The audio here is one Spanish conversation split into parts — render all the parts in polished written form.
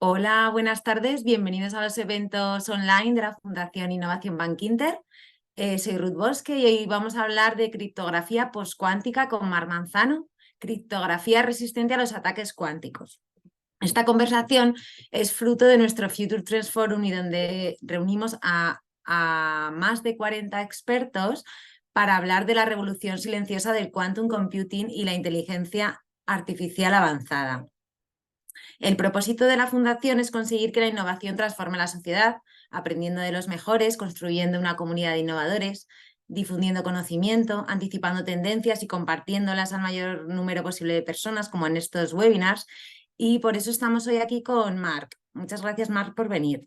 Hola, buenas tardes. Bienvenidos a los eventos online de la Fundación Innovación Bankinter. Soy Ruth Bosque y hoy vamos a hablar de criptografía postcuántica con Marc Manzano, criptografía resistente a los ataques cuánticos. Esta conversación es fruto de nuestro Future Trends Forum y donde reunimos a más de 40 expertos para hablar de la revolución silenciosa del quantum computing y la inteligencia artificial avanzada. El propósito de la Fundación es conseguir que la innovación transforme la sociedad, aprendiendo de los mejores, construyendo una comunidad de innovadores, difundiendo conocimiento, anticipando tendencias y compartiéndolas al mayor número posible de personas, como en estos webinars. Y por eso estamos hoy aquí con Marc. Muchas gracias, Marc, por venir.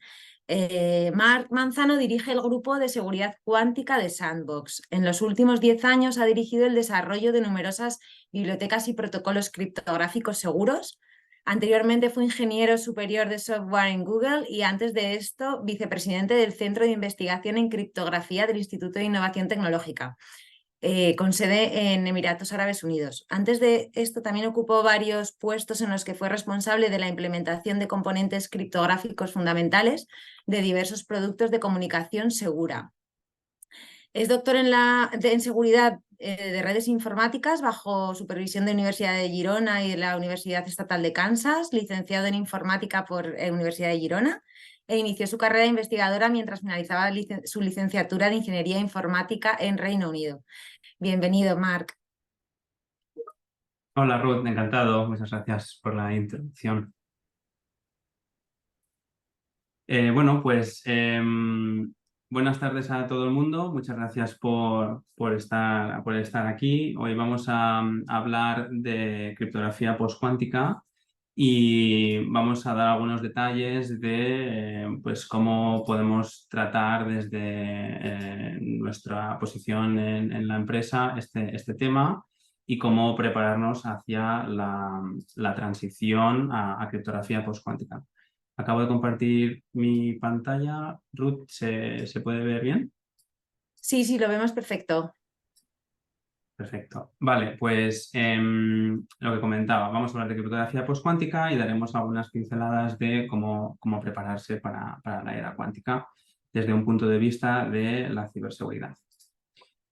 Marc Manzano dirige el grupo de seguridad cuántica de Sandbox. En los últimos 10 años ha dirigido el desarrollo de numerosas bibliotecas y protocolos criptográficos seguros. Anteriormente fue ingeniero superior de software en Google y antes de esto vicepresidente del Centro de Investigación en Criptografía del Instituto de Innovación Tecnológica, con sede en Emiratos Árabes Unidos. Antes de esto también ocupó varios puestos en los que fue responsable de la implementación de componentes criptográficos fundamentales de diversos productos de comunicación segura. Es doctor en seguridad de redes informáticas bajo supervisión de la Universidad de Girona y de la Universidad Estatal de Kansas, licenciado en informática por la Universidad de Girona e inició su carrera investigadora mientras finalizaba su licenciatura de Ingeniería Informática en Reino Unido. Bienvenido, Marc. Hola Ruth, encantado. Muchas gracias por la introducción. Buenas tardes a todo el mundo. Muchas gracias por estar aquí. Hoy vamos a hablar de criptografía postcuántica y vamos a dar algunos detalles de pues cómo podemos tratar desde nuestra posición en la empresa este tema y cómo prepararnos hacia la transición a criptografía postcuántica. Acabo de compartir mi pantalla. Ruth, ¿se puede ver bien? Sí, lo vemos perfecto. Perfecto. Vale, pues lo que comentaba, vamos a hablar de criptografía postcuántica y daremos algunas pinceladas de cómo prepararse para la era cuántica desde un punto de vista de la ciberseguridad.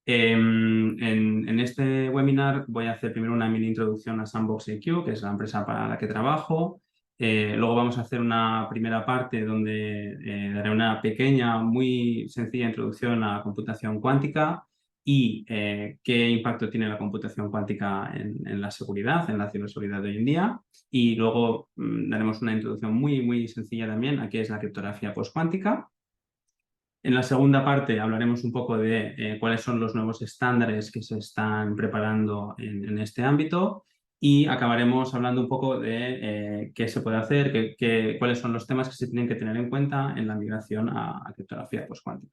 En este webinar voy a hacer primero una mini introducción a Sandbox IQ, que es la empresa para la que trabajo. Luego vamos a hacer una primera parte donde daré una pequeña, muy sencilla introducción a la computación cuántica y qué impacto tiene la computación cuántica en la seguridad, en la ciberseguridad de hoy en día. Y luego daremos una introducción muy sencilla también a qué es la criptografía postcuántica. En la segunda parte hablaremos un poco de cuáles son los nuevos estándares que se están preparando en este ámbito y acabaremos hablando un poco de qué se puede hacer, cuáles son los temas que se tienen que tener en cuenta en la migración a criptografía postcuántica.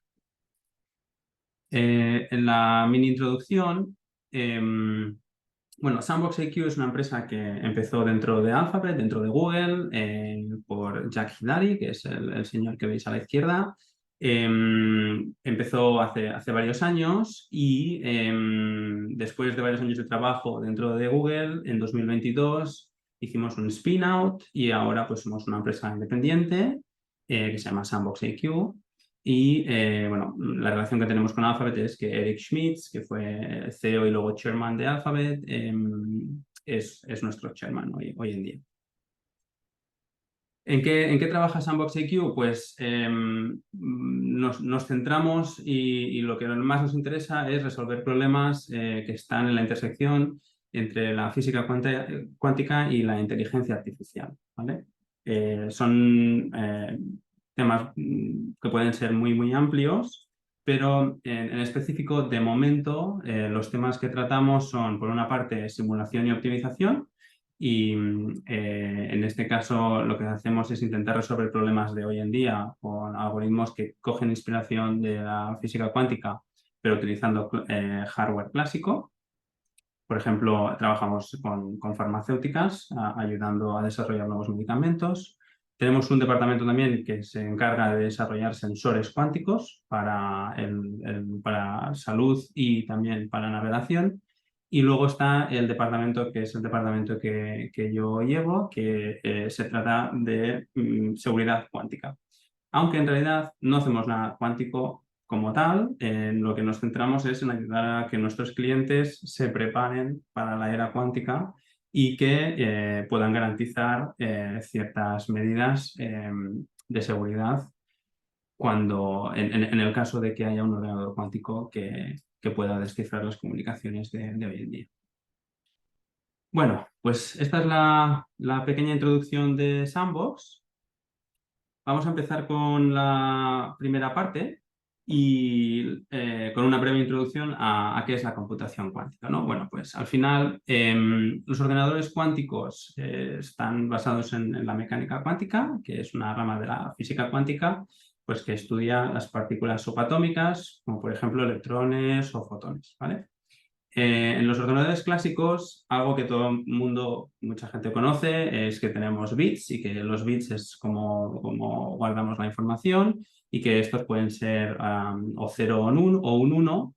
En la mini introducción, Sandbox IQ es una empresa que empezó dentro de Alphabet, dentro de Google, por Jack Hidari, que es el señor que veis a la izquierda. Empezó hace varios años y después de varios años de trabajo dentro de Google, en 2022 hicimos un spin-out y ahora pues somos una empresa independiente que se llama Sandbox IQ. Y la relación que tenemos con Alphabet es que Eric Schmidt, que fue CEO y luego chairman de Alphabet, es nuestro chairman hoy en día. ¿En qué trabaja Sandbox IQ? Pues nos centramos y lo que más nos interesa es resolver problemas que están en la intersección entre la física cuántica y la inteligencia artificial, ¿vale? Son temas que pueden ser muy amplios, pero en específico, de momento, los temas que tratamos son, por una parte, simulación y optimización. Y en este caso lo que hacemos es intentar resolver problemas de hoy en día con algoritmos que cogen inspiración de la física cuántica, pero utilizando hardware clásico. Por ejemplo, trabajamos con farmacéuticas, ayudando a desarrollar nuevos medicamentos. Tenemos un departamento también que se encarga de desarrollar sensores cuánticos para salud y también para navegación. Y luego está el departamento, que es el departamento que yo llevo, que se trata de seguridad cuántica. Aunque en realidad no hacemos nada cuántico como tal, en lo que nos centramos es en ayudar a que nuestros clientes se preparen para la era cuántica y que puedan garantizar ciertas medidas de seguridad en el caso de que haya un ordenador cuántico que pueda descifrar las comunicaciones de hoy en día. Bueno, pues esta es la pequeña introducción de Sandbox. Vamos a empezar con la primera parte y con una breve introducción a qué es la computación cuántica, ¿no? Bueno, pues al final los ordenadores cuánticos están basados en la mecánica cuántica, que es una rama de la física cuántica, pues que estudia las partículas subatómicas, como por ejemplo electrones o fotones, ¿vale? En los ordenadores clásicos, algo que todo el mundo, mucha gente conoce, es que tenemos bits y que los bits es como guardamos la información y que estos pueden ser o 0 o un 1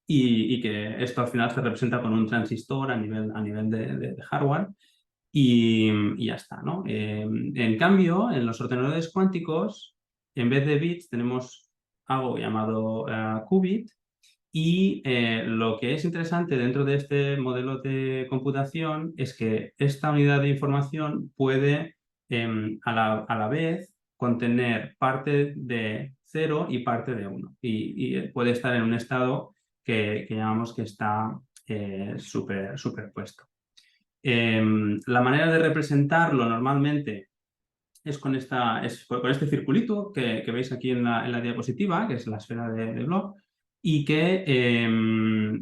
y que esto al final se representa con un transistor a nivel de hardware y ya está, ¿no? En cambio, en los ordenadores cuánticos, en vez de bits tenemos algo llamado qubit y lo que es interesante dentro de este modelo de computación es que esta unidad de información puede a la vez contener parte de 0 y parte de 1 y puede estar en un estado que llamamos que está superpuesto. La manera de representarlo normalmente es con este circulito que veis aquí en la diapositiva, que es la esfera de Bloch, y que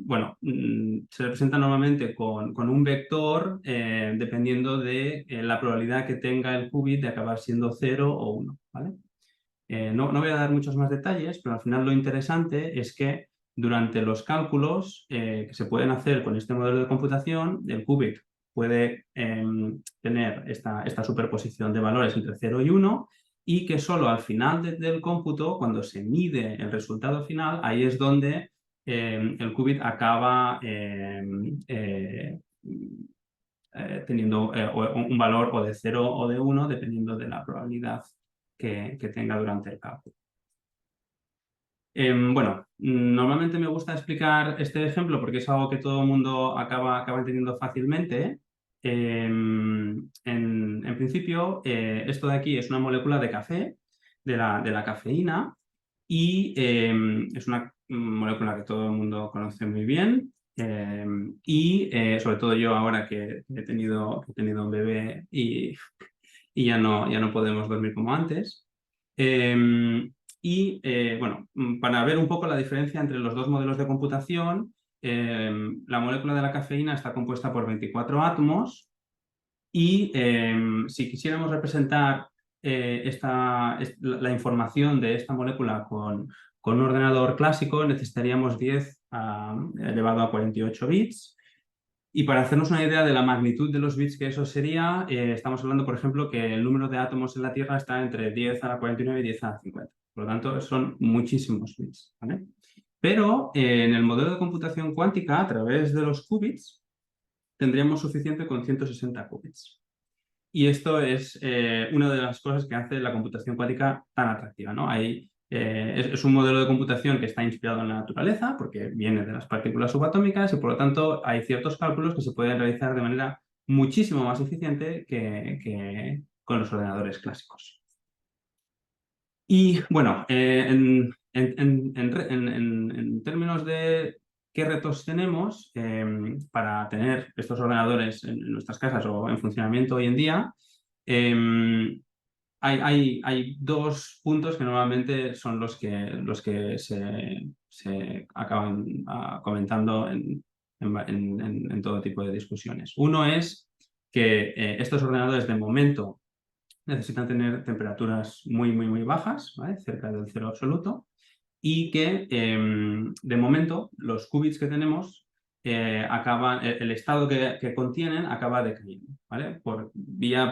bueno, se representa normalmente con un vector dependiendo de la probabilidad que tenga el qubit de acabar siendo 0 o 1, ¿vale? No voy a dar muchos más detalles, pero al final lo interesante es que durante los cálculos que se pueden hacer con este modelo de computación, el qubit puede tener esta superposición de valores entre 0 y 1 y que solo al final del cómputo, cuando se mide el resultado final, ahí es donde el qubit acaba teniendo un valor o de 0 o de 1, dependiendo de la probabilidad que tenga durante el cálculo. Bueno, normalmente me gusta explicar este ejemplo porque es algo que todo el mundo acaba entendiendo fácilmente. En principio, esto de aquí es una molécula de café, de la cafeína, y es una molécula que todo el mundo conoce muy bien. Y sobre todo yo ahora que he tenido un bebé y ya no podemos dormir como antes. Bueno, para ver un poco la diferencia entre los dos modelos de computación, la molécula de la cafeína está compuesta por 24 átomos y si quisiéramos representar la información de esta molécula con un ordenador clásico, necesitaríamos 10 elevado a 48 bits. Y para hacernos una idea de la magnitud de los bits que eso sería, estamos hablando, por ejemplo, que el número de átomos en la Tierra está entre 10 a la 49 y 10 a la 50. Por lo tanto, son muchísimos bits, ¿vale? Pero en el modelo de computación cuántica, a través de los qubits, tendríamos suficiente con 160 qubits. Y esto es una de las cosas que hace la computación cuántica tan atractiva, ¿no? Es un modelo de computación que está inspirado en la naturaleza porque viene de las partículas subatómicas y por lo tanto hay ciertos cálculos que se pueden realizar de manera muchísimo más eficiente que con los ordenadores clásicos. Y bueno, en términos de qué retos tenemos para tener estos ordenadores en nuestras casas o en funcionamiento hoy en día, hay dos puntos que normalmente son los que se acaban comentando en todo tipo de discusiones. Uno es que estos ordenadores de momento necesitan tener temperaturas muy bajas, ¿vale? Cerca del cero absoluto, y que de momento los qubits que tenemos el estado que contienen acaba decayendo, ¿vale? Por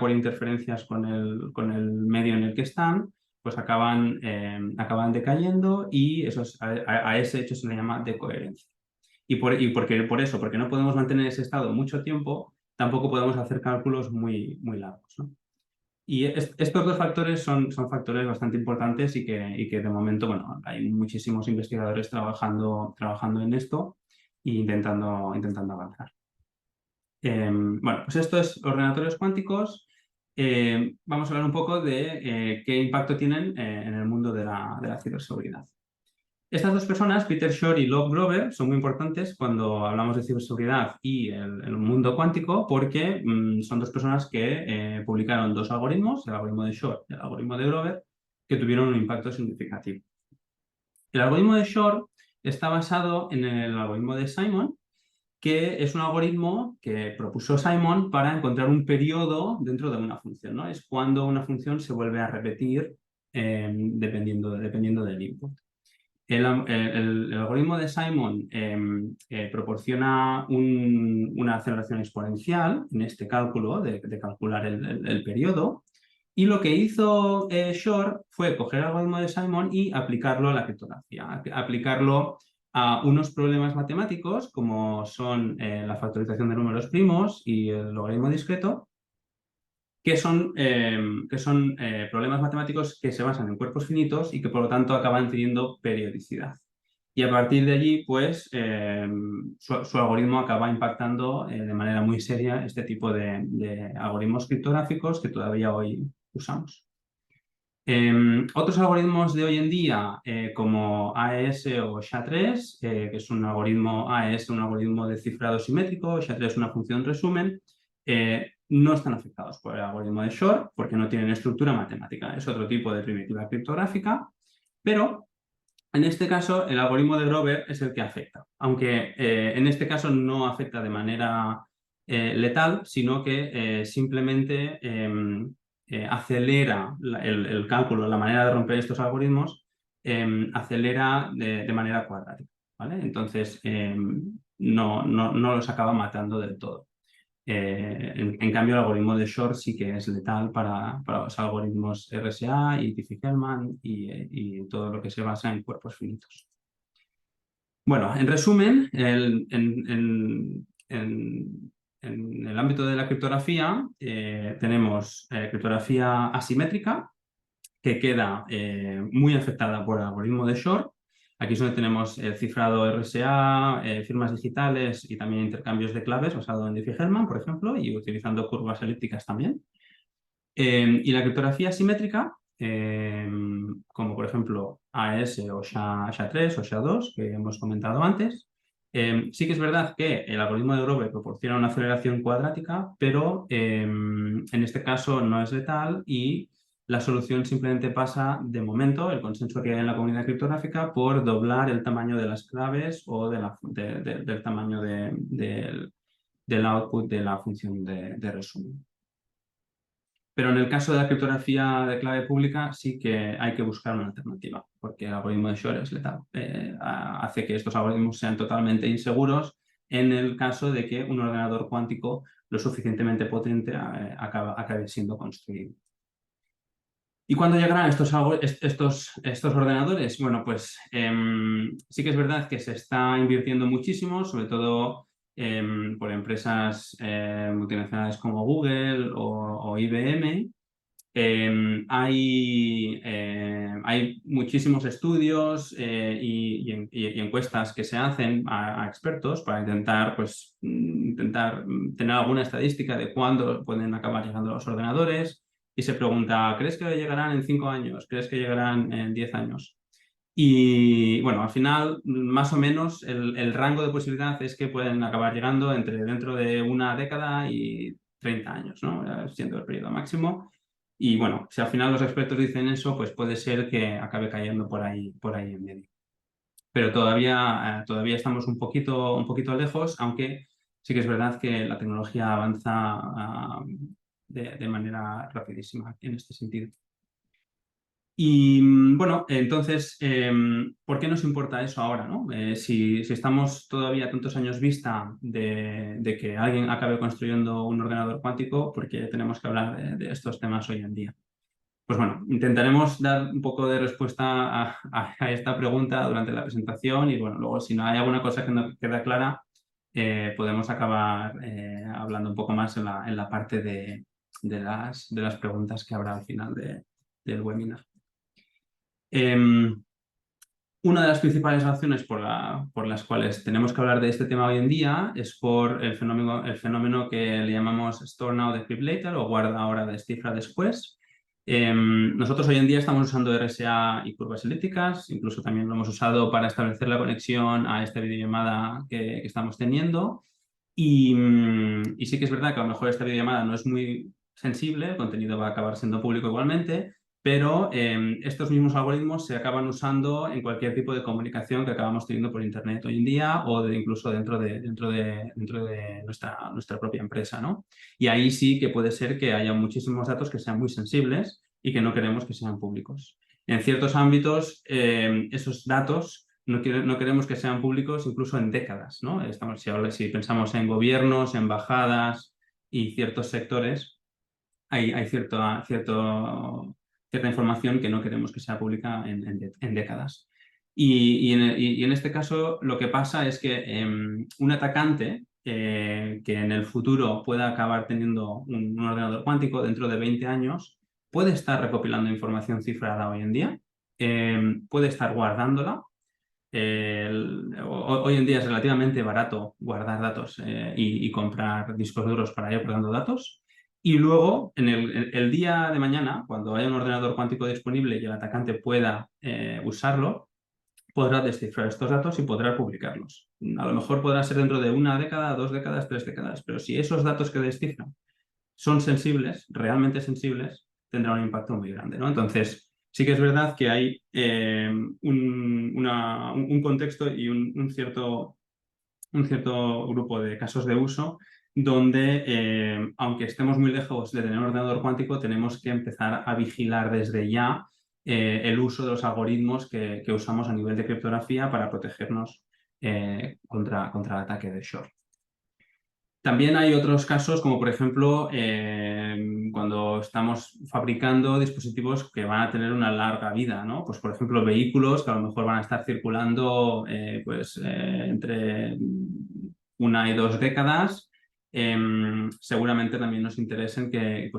interferencias con el medio en el que están, pues acaban decayendo y a ese hecho se le llama decoherencia. Porque no podemos mantener ese estado mucho tiempo, tampoco podemos hacer cálculos muy, muy largos, ¿no? Y estos dos factores son factores bastante importantes y que de momento, bueno, hay muchísimos investigadores trabajando en esto e intentando avanzar. Bueno, pues esto es ordenatorios cuánticos. Vamos a hablar un poco de qué impacto tienen en el mundo de la ciberseguridad. Estas dos personas, Peter Shor y Love Grover, son muy importantes cuando hablamos de ciberseguridad y el mundo cuántico porque son dos personas que publicaron dos algoritmos, el algoritmo de Shor y el algoritmo de Grover, que tuvieron un impacto significativo. El algoritmo de Shor está basado en el algoritmo de Simon, que es un algoritmo que propuso Simon para encontrar un periodo dentro de una función, ¿no? Es cuando una función se vuelve a repetir dependiendo del input. El algoritmo de Simon proporciona una aceleración exponencial en este cálculo de calcular el periodo. Y lo que hizo Shor fue coger el algoritmo de Simon y aplicarlo a la criptografía, aplicarlo a unos problemas matemáticos como son la factorización de números primos y el logaritmo discreto, que son problemas matemáticos que se basan en cuerpos finitos y que por lo tanto acaban teniendo periodicidad. Y a partir de allí, pues, su algoritmo acaba impactando de manera muy seria este tipo de algoritmos criptográficos que todavía hoy usamos. Otros algoritmos de hoy en día, como AES o SHA-3, que es un algoritmo AES, un algoritmo de cifrado simétrico, SHA-3 es una función resumen, no están afectados por el algoritmo de Shor porque no tienen estructura matemática. Es otro tipo de primitiva criptográfica, pero en este caso el algoritmo de Grover es el que afecta, aunque en este caso no afecta de manera letal, sino que simplemente acelera el cálculo, la manera de romper estos algoritmos, acelera de manera cuadrática, ¿vale? Entonces no los acaba matando del todo. En cambio, el algoritmo de Shor sí que es letal para los algoritmos RSA y Diffie-Hellman y todo lo que se basa en cuerpos finitos. Bueno, en resumen, en el ámbito de la criptografía tenemos criptografía asimétrica que queda muy afectada por el algoritmo de Shor. Aquí es donde tenemos el cifrado RSA, firmas digitales y también intercambios de claves basado en Diffie-Hellman, por ejemplo, y utilizando curvas elípticas también. Y la criptografía asimétrica, como por ejemplo AES o SHA-3 o SHA-2, que hemos comentado antes, sí que es verdad que el algoritmo de Grover proporciona una aceleración cuadrática, pero en este caso no es letal y la solución simplemente pasa, de momento, el consenso que hay en la comunidad criptográfica, por doblar el tamaño de las claves o del tamaño del output de la función de resumen. Pero en el caso de la criptografía de clave pública sí que hay que buscar una alternativa, porque el algoritmo de Shor es letal. Hace que estos algoritmos sean totalmente inseguros en el caso de que un ordenador cuántico lo suficientemente potente acabe siendo construido. ¿Y cuándo llegarán estos ordenadores? Bueno, pues sí que es verdad que se está invirtiendo muchísimo, sobre todo por empresas multinacionales como Google o IBM. Hay muchísimos estudios y encuestas que se hacen a expertos para intentar tener alguna estadística de cuándo pueden acabar llegando los ordenadores. Y se pregunta, ¿crees que llegarán en 5 años? ¿Crees que llegarán en 10 años? Y bueno, al final, más o menos, el rango de posibilidad es que pueden acabar llegando dentro de una década y 30 años, ¿no? Siendo el periodo máximo. Y bueno, si al final los expertos dicen eso, pues puede ser que acabe cayendo por ahí en medio. Pero todavía estamos un poquito lejos, aunque sí que es verdad que la tecnología avanza de manera rapidísima en este sentido. Y bueno, entonces, ¿por qué nos importa eso ahora, ¿no? Si estamos todavía a tantos años vista de que alguien acabe construyendo un ordenador cuántico, ¿por qué tenemos que hablar de estos temas hoy en día? Pues bueno, intentaremos dar un poco de respuesta a esta pregunta durante la presentación y bueno, luego si no hay alguna cosa que no queda clara, podemos acabar hablando un poco más en la parte de las preguntas que habrá al final del webinar. Una de las principales razones por las cuales tenemos que hablar de este tema hoy en día es por el fenómeno que le llamamos Store Now, Decrypt Later o guarda ahora, descifra después. Nosotros hoy en día estamos usando RSA y curvas elípticas, incluso también lo hemos usado para establecer la conexión a esta videollamada que estamos teniendo. Y sí que es verdad que a lo mejor esta videollamada no es muy sensible, el contenido va a acabar siendo público igualmente, pero estos mismos algoritmos se acaban usando en cualquier tipo de comunicación que acabamos teniendo por Internet hoy en día o incluso dentro de nuestra propia empresa, ¿no? Y ahí sí que puede ser que haya muchísimos datos que sean muy sensibles y que no queremos que sean públicos. En ciertos ámbitos, esos datos no queremos que sean públicos incluso en décadas, ¿no? Si pensamos en gobiernos, embajadas y ciertos sectores, hay cierta información que no queremos que sea pública en décadas. Y en este caso lo que pasa es que un atacante que en el futuro pueda acabar teniendo un ordenador cuántico dentro de 20 años puede estar recopilando información cifrada hoy en día, puede estar guardándola. Hoy en día es relativamente barato guardar datos y comprar discos duros para ir guardando datos. Y luego, en el día de mañana, cuando haya un ordenador cuántico disponible y el atacante pueda usarlo, podrá descifrar estos datos y podrá publicarlos. A lo mejor podrá ser dentro de una década, 2 décadas, 3 décadas, pero si esos datos que descifran son sensibles, realmente sensibles, tendrá un impacto muy grande, ¿no? Entonces, sí que es verdad que hay un contexto y un cierto grupo de casos de uso donde, aunque estemos muy lejos de tener un ordenador cuántico, tenemos que empezar a vigilar desde ya el uso de los algoritmos que usamos a nivel de criptografía para protegernos contra el ataque de Shor. También hay otros casos, como por ejemplo, cuando estamos fabricando dispositivos que van a tener una larga vida, ¿no? Pues por ejemplo, vehículos que a lo mejor van a estar circulando entre 1 y 2 décadas. Seguramente también nos interesen que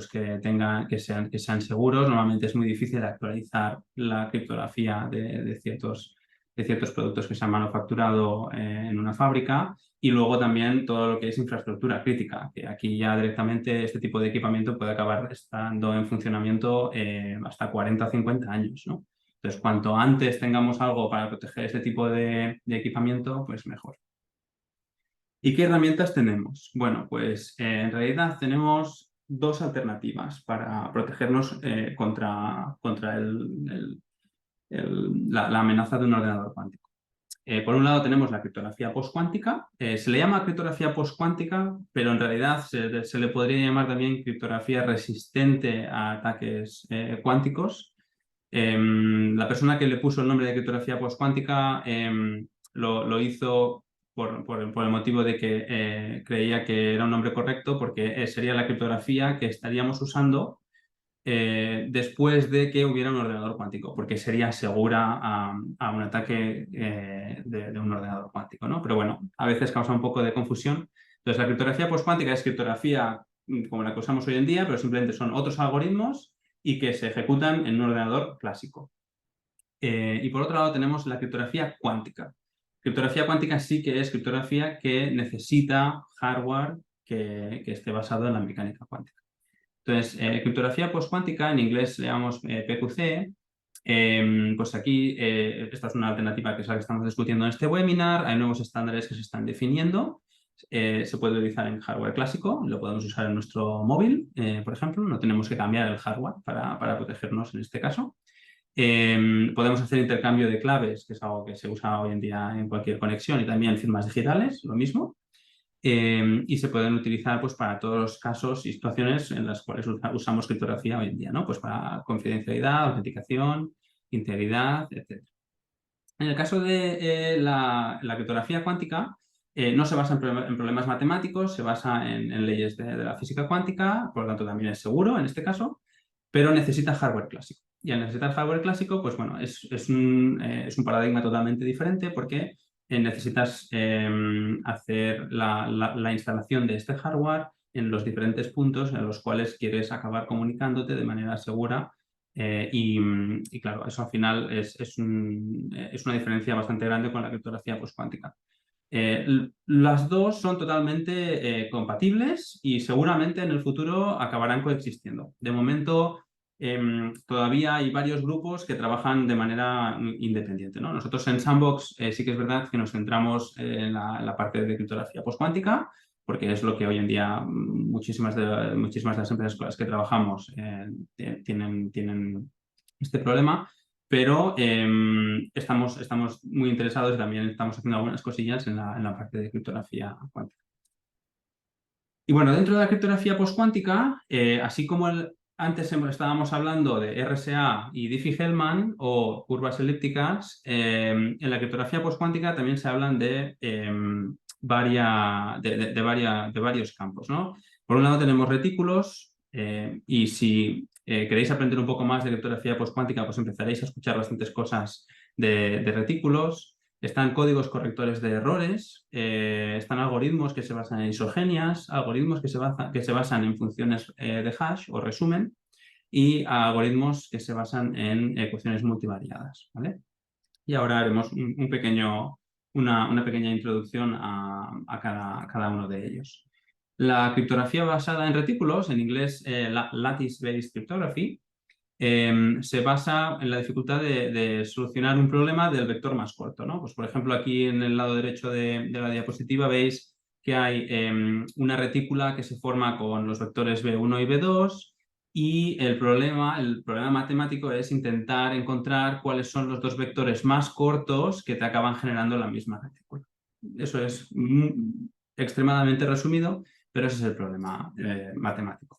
sean seguros. Normalmente es muy difícil actualizar la criptografía de ciertos productos que se han manufacturado en una fábrica. Y luego también todo lo que es infraestructura crítica, que aquí ya directamente este tipo de equipamiento puede acabar estando en funcionamiento hasta 40 o 50 años, ¿no? Entonces, cuanto antes tengamos algo para proteger este tipo de equipamiento, pues mejor. ¿Y qué herramientas tenemos? Bueno, pues en realidad tenemos dos alternativas para protegernos contra la amenaza de un ordenador cuántico. Por un lado tenemos la criptografía postcuántica. Se le llama criptografía postcuántica, pero en realidad se le podría llamar también criptografía resistente a ataques cuánticos. La persona que le puso el nombre de criptografía postcuántica lo hizo por el motivo de que creía que era un nombre correcto, porque sería la criptografía que estaríamos usando después de que hubiera un ordenador cuántico, porque sería segura a un ataque de un ordenador cuántico, ¿no? Pero bueno, a veces causa un poco de confusión. Entonces, la criptografía postcuántica es criptografía como la que usamos hoy en día, pero simplemente son otros algoritmos y que se ejecutan en un ordenador clásico. Y por otro lado tenemos la criptografía cuántica. Criptografía cuántica sí que es criptografía que necesita hardware que esté basado en la mecánica cuántica. Entonces, criptografía postcuántica, en inglés le llamamos PQC, pues aquí esta es una alternativa que es la que estamos discutiendo en este webinar. Hay nuevos estándares que se están definiendo. Se puede utilizar en hardware clásico, lo podemos usar en nuestro móvil, por ejemplo. No tenemos que cambiar el hardware para protegernos en este caso. Podemos hacer intercambio de claves, que es algo que se usa hoy en día en cualquier conexión, y también firmas digitales, lo mismo. Y se pueden utilizar pues, para todos los casos y situaciones en las cuales usamos criptografía hoy en día, ¿no? Pues para confidencialidad, autenticación, integridad, etc. En el caso de la criptografía cuántica, no se basa en problemas matemáticos, se basa en leyes de la física cuántica, por lo tanto también es seguro en este caso. pero necesita hardware clásico. Y al necesitar hardware clásico, pues bueno, es un paradigma totalmente diferente porque necesitas hacer la instalación de este hardware en los diferentes puntos en los cuales quieres acabar comunicándote de manera segura. Y claro, eso al final es una diferencia bastante grande con la criptografía postcuántica. Las dos son totalmente compatibles y seguramente en el futuro acabarán coexistiendo. De momento, todavía hay varios grupos que trabajan de manera independiente, ¿no? Nosotros en Sandbox sí que es verdad que nos centramos en la parte de criptografía postcuántica, porque es lo que hoy en día muchísimas de las empresas con las que trabajamos tienen este problema. Pero estamos muy interesados y también estamos haciendo algunas cosillas en la parte de criptografía cuántica. Y bueno, dentro de la criptografía postcuántica, así como antes estábamos hablando de RSA y Diffie-Hellman o curvas elípticas, en la criptografía postcuántica también se hablan de varios campos, ¿no? Por un lado tenemos retículos y si queréis aprender un poco más de criptografía postcuántica, pues empezaréis a escuchar bastantes cosas de retículos. Están códigos correctores de errores, están algoritmos que se basan en isogenias, algoritmos que se basan en funciones de hash o resumen y algoritmos que se basan en ecuaciones multivariadas, ¿vale? Y ahora haremos una pequeña introducción a cada uno de ellos. La criptografía basada en retículos, en inglés Lattice-Based Cryptography, se basa en la dificultad de solucionar un problema del vector más corto, ¿no? Pues, por ejemplo, aquí en el lado derecho de la diapositiva veis que hay una retícula que se forma con los vectores B1 y B2 y el problema matemático es intentar encontrar cuáles son los dos vectores más cortos que te acaban generando la misma retícula. Eso es extremadamente resumido, pero ese es el problema matemático.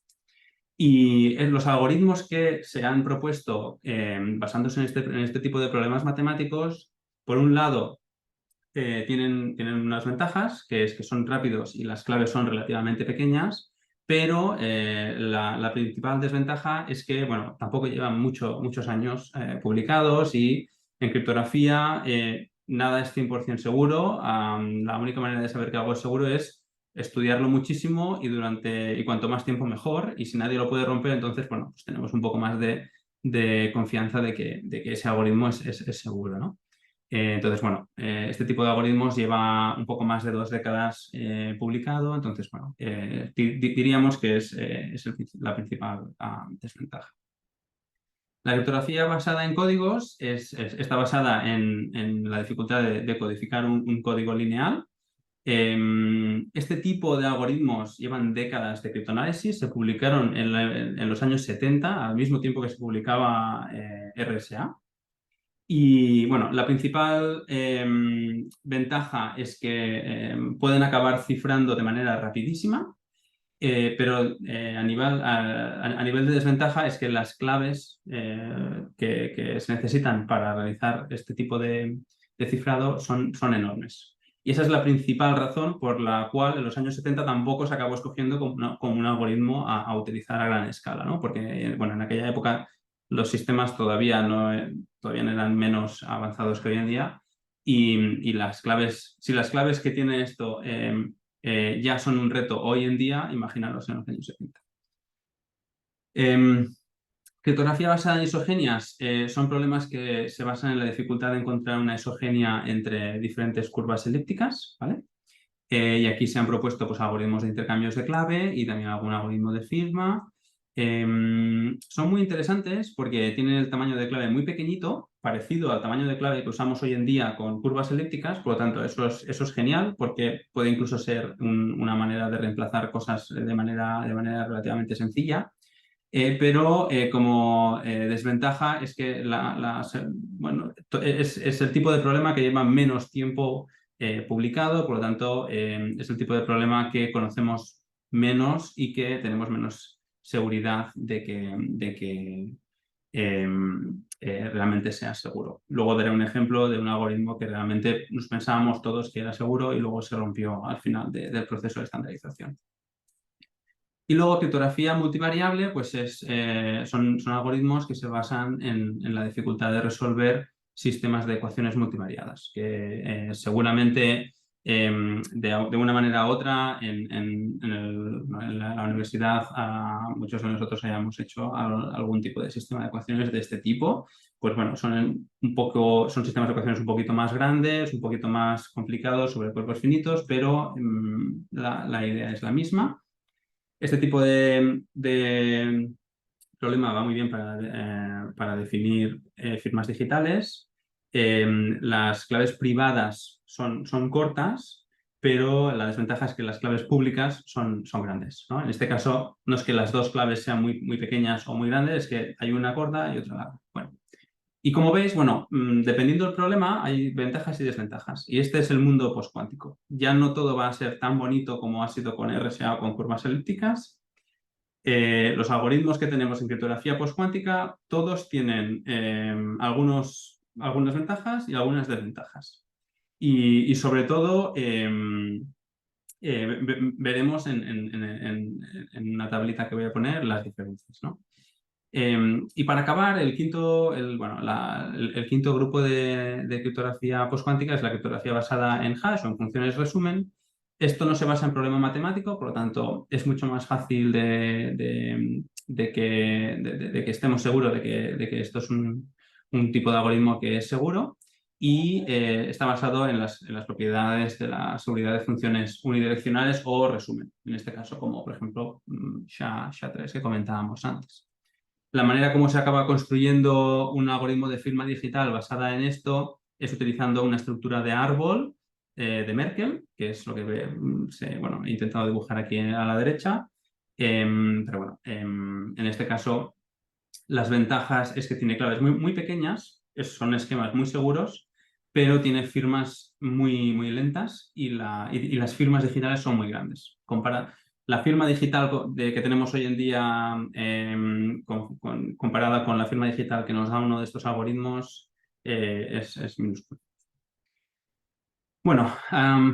Y los algoritmos que se han propuesto basándose en este tipo de problemas matemáticos, por un lado, tienen unas ventajas, que es que son rápidos y las claves son relativamente pequeñas, pero la principal desventaja es que, bueno, tampoco llevan muchos años publicados y en criptografía nada es 100% seguro. La única manera de saber que algo es seguro es estudiarlo muchísimo y cuanto más tiempo mejor. Y si nadie lo puede romper, entonces, bueno, pues tenemos un poco más de confianza de que ese algoritmo es seguro, ¿no? Entonces, bueno, este tipo de algoritmos lleva un poco más de 2 décadas publicado, entonces, bueno, diríamos que es la principal desventaja. La criptografía basada en códigos está basada en la dificultad de codificar un código lineal. Este tipo de algoritmos llevan décadas de criptoanálisis, se publicaron en los años 70, al mismo tiempo que se publicaba RSA. Y bueno, la principal ventaja es que pueden acabar cifrando de manera rapidísima, pero a nivel de desventaja es que las claves que se necesitan para realizar este tipo de cifrado son enormes. Y esa es la principal razón por la cual en los años 70 tampoco se acabó escogiendo como un algoritmo a utilizar a gran escala, ¿no? Porque bueno, en aquella época los sistemas todavía no eran menos avanzados que hoy en día y las claves, si las claves que tiene esto ya son un reto hoy en día, imaginaros en los años 70. Criptografía basada en isogenias son problemas que se basan en la dificultad de encontrar una isogenia entre diferentes curvas elípticas, ¿vale? Y aquí se han propuesto pues, algoritmos de intercambios de clave y también algún algoritmo de firma. Son muy interesantes porque tienen el tamaño de clave muy pequeñito, parecido al tamaño de clave que usamos hoy en día con curvas elípticas, por lo tanto eso es genial porque puede incluso ser una manera de reemplazar cosas de manera relativamente sencilla. Pero como desventaja es que bueno, es el tipo de problema que lleva menos tiempo publicado, por lo tanto es el tipo de problema que conocemos menos y que tenemos menos seguridad de que realmente sea seguro. Luego daré un ejemplo de un algoritmo que realmente nos pensábamos todos que era seguro y luego se rompió al final del proceso de estandarización. Y luego criptografía multivariable, pues son algoritmos que se basan en la dificultad de resolver sistemas de ecuaciones multivariadas, que seguramente de una manera u otra en la universidad muchos de nosotros hayamos hecho algún tipo de sistema de ecuaciones de este tipo. Pues bueno, son sistemas de ecuaciones un poquito más grandes, un poquito más complicados sobre cuerpos finitos, pero la idea es la misma. Este tipo de problema va muy bien para definir firmas digitales. Las claves privadas son cortas, pero la desventaja es que las claves públicas son grandes, ¿no? En este caso, no es que las dos claves sean muy pequeñas o muy grandes, es que hay una corta y otra larga. Bueno, y como veis, bueno, dependiendo del problema, hay ventajas y desventajas. Y este es el mundo postcuántico. Ya no todo va a ser tan bonito como ha sido con RSA o con curvas elípticas. Los algoritmos que tenemos en criptografía postcuántica, todos tienen algunas ventajas y algunas desventajas. Y sobre todo, veremos en una tablita que voy a poner las diferencias, ¿no? Y para acabar, el quinto grupo de criptografía postcuántica es la criptografía basada en hash o en funciones resumen. Esto no se basa en problema matemático, por lo tanto, es mucho más fácil de que estemos seguros de que esto es un tipo de algoritmo que es seguro y está basado en las propiedades de la seguridad de funciones unidireccionales o resumen, en este caso, como por ejemplo SHA-3 que comentábamos antes. La manera como se acaba construyendo un algoritmo de firma digital basada en esto es utilizando una estructura de árbol de Merkle, que es lo que he intentado dibujar aquí a la derecha. Pero bueno, en este caso las ventajas es que tiene claves muy pequeñas, son esquemas muy seguros, pero tiene firmas muy lentas y las firmas digitales son muy grandes. La firma digital que tenemos hoy en día comparada con la firma digital que nos da uno de estos algoritmos es minúscula. Bueno,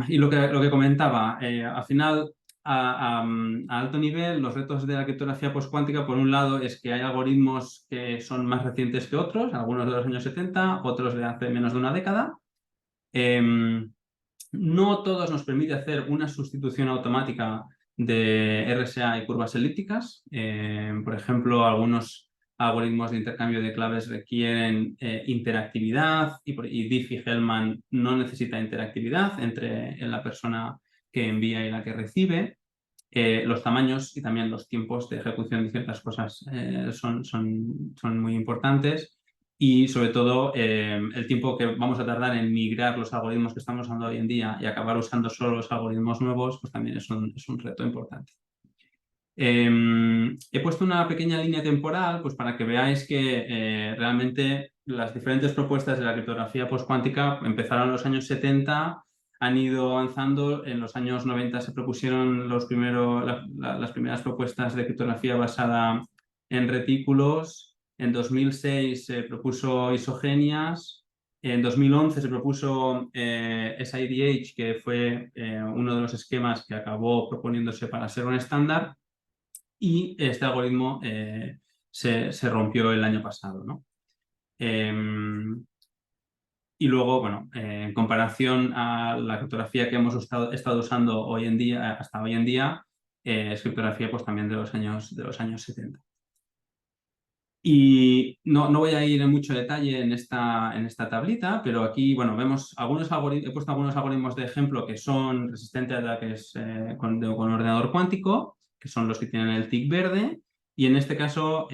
y lo que comentaba, al final, a alto nivel, los retos de la criptografía postcuántica, por un lado, es que hay algoritmos que son más recientes que otros, algunos de los años 70, otros de hace menos de una década. No todos nos permite hacer una sustitución automática de RSA y curvas elípticas. Por ejemplo, algunos algoritmos de intercambio de claves requieren interactividad y Diffie-Hellman no necesita interactividad entre la persona que envía y la que recibe. Los tamaños y también los tiempos de ejecución de ciertas cosas son muy importantes y sobre todo el tiempo que vamos a tardar en migrar los algoritmos que estamos usando hoy en día y acabar usando solo los algoritmos nuevos, pues también es un reto importante. He puesto una pequeña línea temporal pues para que veáis que realmente las diferentes propuestas de la criptografía postcuántica empezaron en los años 70, han ido avanzando. En los años 90 se propusieron las primeras propuestas de criptografía basada en retículos. En 2006 se propuso isogenias. En 2011 se propuso SIDH, que fue uno de los esquemas que acabó proponiéndose para ser un estándar. Y este algoritmo se rompió el año pasado, ¿no? Y luego, bueno, en comparación a la criptografía que hemos estado usando hoy en día, hasta hoy en día, es criptografía pues también de los años 70. Y no voy a ir en mucho detalle en esta tablita, pero aquí, bueno, vemos algunos algoritmos, he puesto algunos algoritmos de ejemplo que son resistentes a ataques con ordenador cuántico, que son los que tienen el tick verde, y en este caso,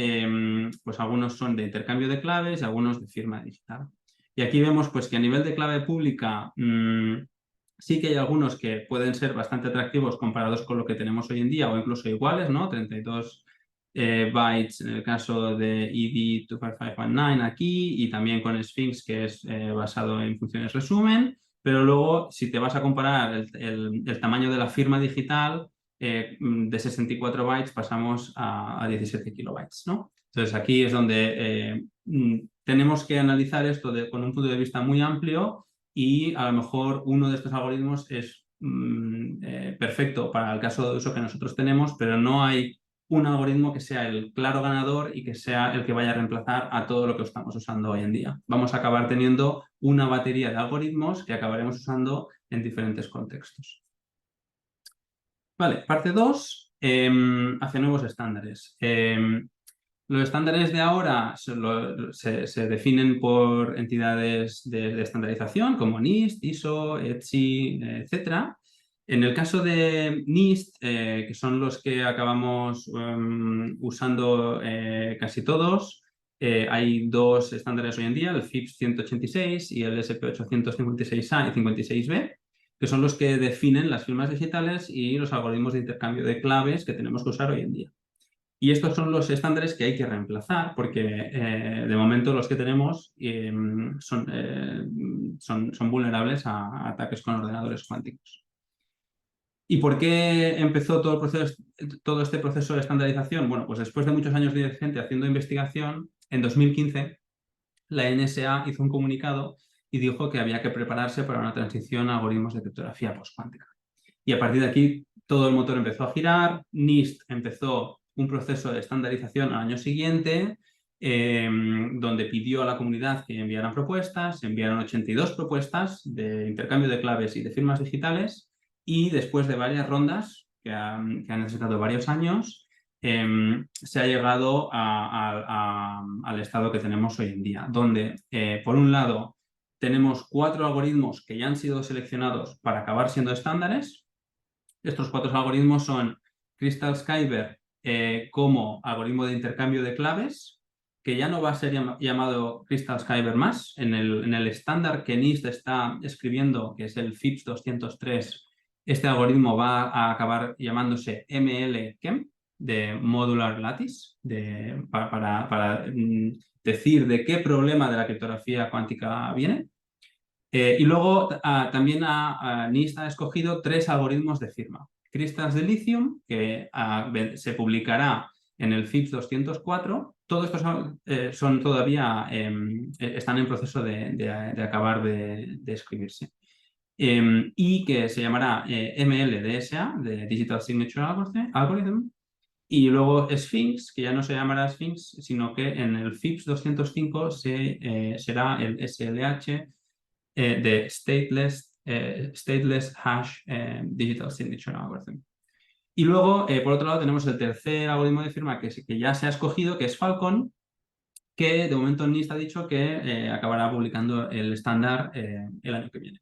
pues algunos son de intercambio de claves y algunos de firma digital. Y aquí vemos pues que a nivel de clave pública sí que hay algunos que pueden ser bastante atractivos comparados con lo que tenemos hoy en día o incluso iguales, ¿no? 32 bytes en el caso de ED25519 aquí y también con Sphinx, que es basado en funciones resumen. Pero luego, si te vas a comparar el tamaño de la firma digital, de 64 bytes pasamos a 17 kilobytes, ¿no? Entonces aquí es donde tenemos que analizar esto con un punto de vista muy amplio y a lo mejor uno de estos algoritmos es perfecto para el caso de uso que nosotros tenemos, pero no hay un algoritmo que sea el claro ganador y que sea el que vaya a reemplazar a todo lo que estamos usando hoy en día. Vamos a acabar teniendo una batería de algoritmos que acabaremos usando en diferentes contextos. Vale, parte 2, hacia nuevos estándares. Los estándares de ahora se definen por entidades de estandarización como NIST, ISO, ETSI, etc. En el caso de NIST, que son los que acabamos usando casi todos, hay dos estándares hoy en día, el FIPS 186 y el SP 856A y 56B, que son los que definen las firmas digitales y los algoritmos de intercambio de claves que tenemos que usar hoy en día. Y estos son los estándares que hay que reemplazar porque de momento los que tenemos son vulnerables a ataques con ordenadores cuánticos. ¿Y por qué empezó todo este proceso de estandarización? Bueno, pues después de muchos años de gente haciendo investigación, en 2015 la NSA hizo un comunicado y dijo que había que prepararse para una transición a algoritmos de criptografía postcuántica. Y a partir de aquí todo el motor empezó a girar, NIST empezó un proceso de estandarización al año siguiente, donde pidió a la comunidad que enviaran propuestas, se enviaron 82 propuestas de intercambio de claves y de firmas digitales, y después de varias rondas, que han necesitado varios años, se ha llegado al estado que tenemos hoy en día, donde, por un lado, tenemos 4 algoritmos que ya han sido seleccionados para acabar siendo estándares. Estos 4 algoritmos son Crystal Kyber como algoritmo de intercambio de claves, que ya no va a ser llamado Crystal Kyber más. En el estándar que NIST está escribiendo, que es el FIPS 203, este algoritmo va a acabar llamándose ML-Chem, de Modular Lattice, para decir de qué problema de la criptografía cuántica viene. Y luego también NIST ha escogido 3 algoritmos de firma. Crystals de lithium, que se publicará en el FIPS 204. Todos estos son todavía, están en proceso de acabar de escribirse. Y que se llamará MLDSA, de Digital Signature Algorithm. Y luego Sphinx, que ya no se llamará Sphinx, sino que en el FIPS 205 será el SLH, de Stateless Hash Digital Signature Algorithm. Y luego, por otro lado, tenemos el tercer algoritmo de firma que ya se ha escogido, que es Falcon, que de momento NIST ha dicho que acabará publicando el estándar el año que viene.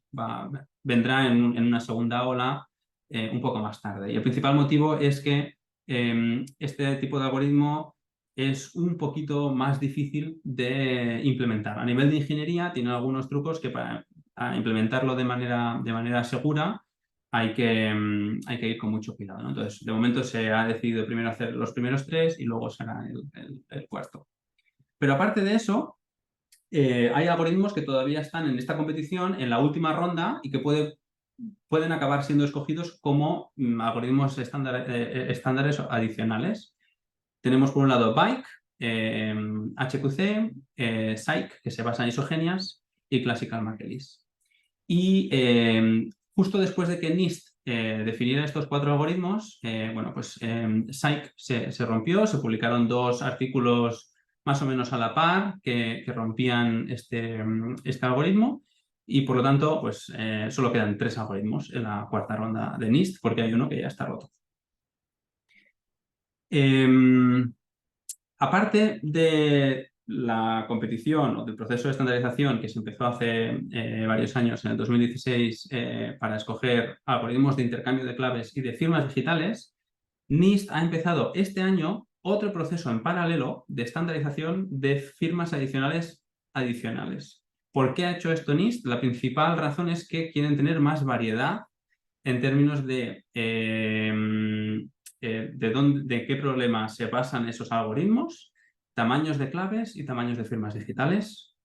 Vendrá en una segunda ola un poco más tarde. Y el principal motivo es que este tipo de algoritmo es un poquito más difícil de implementar. A nivel de ingeniería tiene algunos trucos que para implementarlo de manera segura hay que ir con mucho cuidado, ¿no? Entonces, de momento se ha decidido primero hacer los primeros 3 y luego será el cuarto. Pero aparte de eso, hay algoritmos que todavía están en esta competición, en la última ronda, y que pueden acabar siendo escogidos como algoritmos estándares adicionales. Tenemos por un lado Bike, HQC, Cyc, que se basa en isogenias, y Classical Markelis. Y justo después de que NIST definiera estos 4 algoritmos, bueno, pues Cyc se rompió, se publicaron 2 artículos más o menos a la par que rompían este algoritmo, y por lo tanto pues solo quedan 3 algoritmos en la cuarta ronda de NIST, porque hay uno que ya está roto. Aparte de la competición o del proceso de estandarización que se empezó hace varios años, en el 2016, para escoger algoritmos de intercambio de claves y de firmas digitales, NIST ha empezado este año otro proceso en paralelo de estandarización de firmas adicionales. ¿Por qué ha hecho esto NIST? La principal razón es que quieren tener más variedad en términos de qué problemas se basan esos algoritmos, tamaños de claves y tamaños de firmas digitales,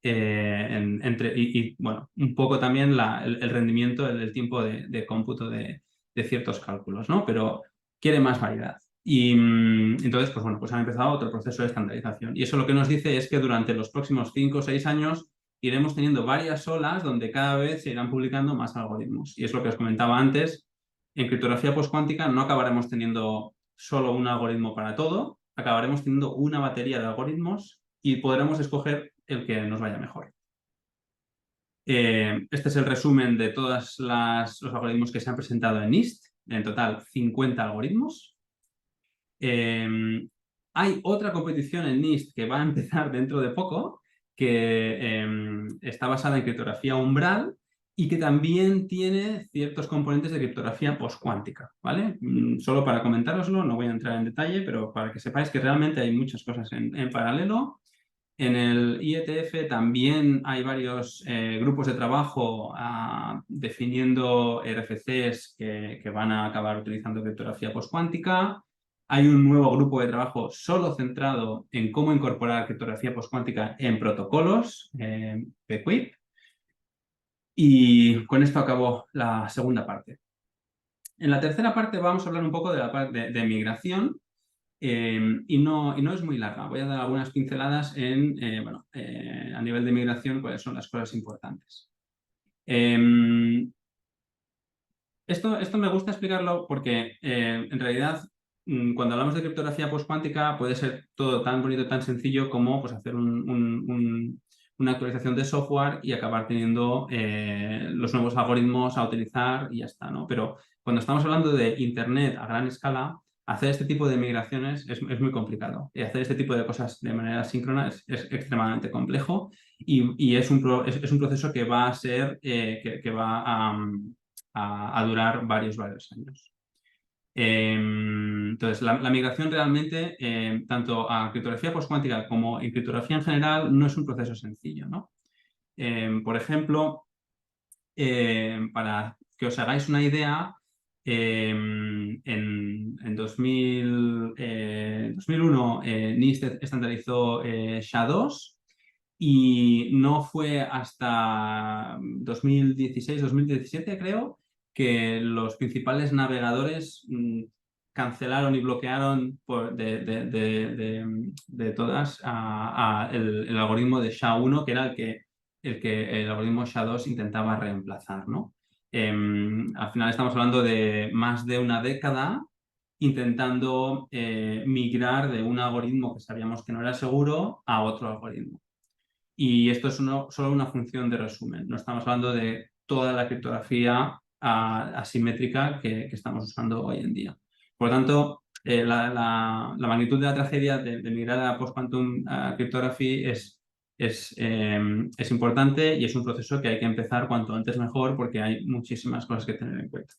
bueno, un poco también el rendimiento, el tiempo de cómputo de ciertos cálculos, ¿no? Pero quiere más variedad. Y entonces, pues bueno, pues han empezado otro proceso de estandarización. Y eso lo que nos dice es que durante los próximos 5 o 6 años iremos teniendo varias olas donde cada vez se irán publicando más algoritmos. Y es lo que os comentaba antes, en criptografía postcuántica no acabaremos teniendo solo un algoritmo para todo, acabaremos teniendo una batería de algoritmos y podremos escoger el que nos vaya mejor. Este es el resumen de todos los algoritmos que se han presentado en NIST, en total 50 algoritmos. Hay otra competición en NIST que va a empezar dentro de poco, que está basada en criptografía umbral y que también tiene ciertos componentes de criptografía postcuántica, ¿vale? Solo para comentároslo, no voy a entrar en detalle, pero para que sepáis que realmente hay muchas cosas en paralelo. En el IETF también hay varios grupos de trabajo definiendo RFCs que van a acabar utilizando criptografía postcuántica. Hay un nuevo grupo de trabajo solo centrado en cómo incorporar criptografía postcuántica en protocolos, PQIP. Y con esto acabo la segunda parte. En la tercera parte vamos a hablar un poco de la parte de migración. Y no es muy larga. Voy a dar algunas pinceladas a nivel de migración, cuáles son las cosas importantes. Esto me gusta explicarlo porque en realidad cuando hablamos de criptografía postcuántica puede ser todo tan bonito, tan sencillo como pues, hacer una actualización de software y acabar teniendo los nuevos algoritmos a utilizar y ya está, ¿no? Pero cuando estamos hablando de Internet a gran escala, hacer este tipo de migraciones es muy complicado. Y hacer este tipo de cosas de manera síncrona es extremadamente complejo y es un proceso que va a ser, que va a durar varios años. Entonces, la migración realmente, tanto a criptografía postcuántica como en criptografía en general, no es un proceso sencillo, ¿no? Por ejemplo, para que os hagáis una idea, en 2001 NIST estandarizó SHA-2 y no fue hasta 2016-2017, creo, que los principales navegadores cancelaron y bloquearon de todas el algoritmo de SHA-1, que era el que el algoritmo SHA-2 intentaba reemplazar, ¿no? Al final estamos hablando de más de una década intentando migrar de un algoritmo que sabíamos que no era seguro a otro algoritmo. Y esto es solo una función de resumen. No estamos hablando de toda la criptografía asimétrica que estamos usando hoy en día. Por lo tanto, la magnitud de la tragedia de migrar a post-quantum cryptography es importante y es un proceso que hay que empezar cuanto antes mejor porque hay muchísimas cosas que tener en cuenta.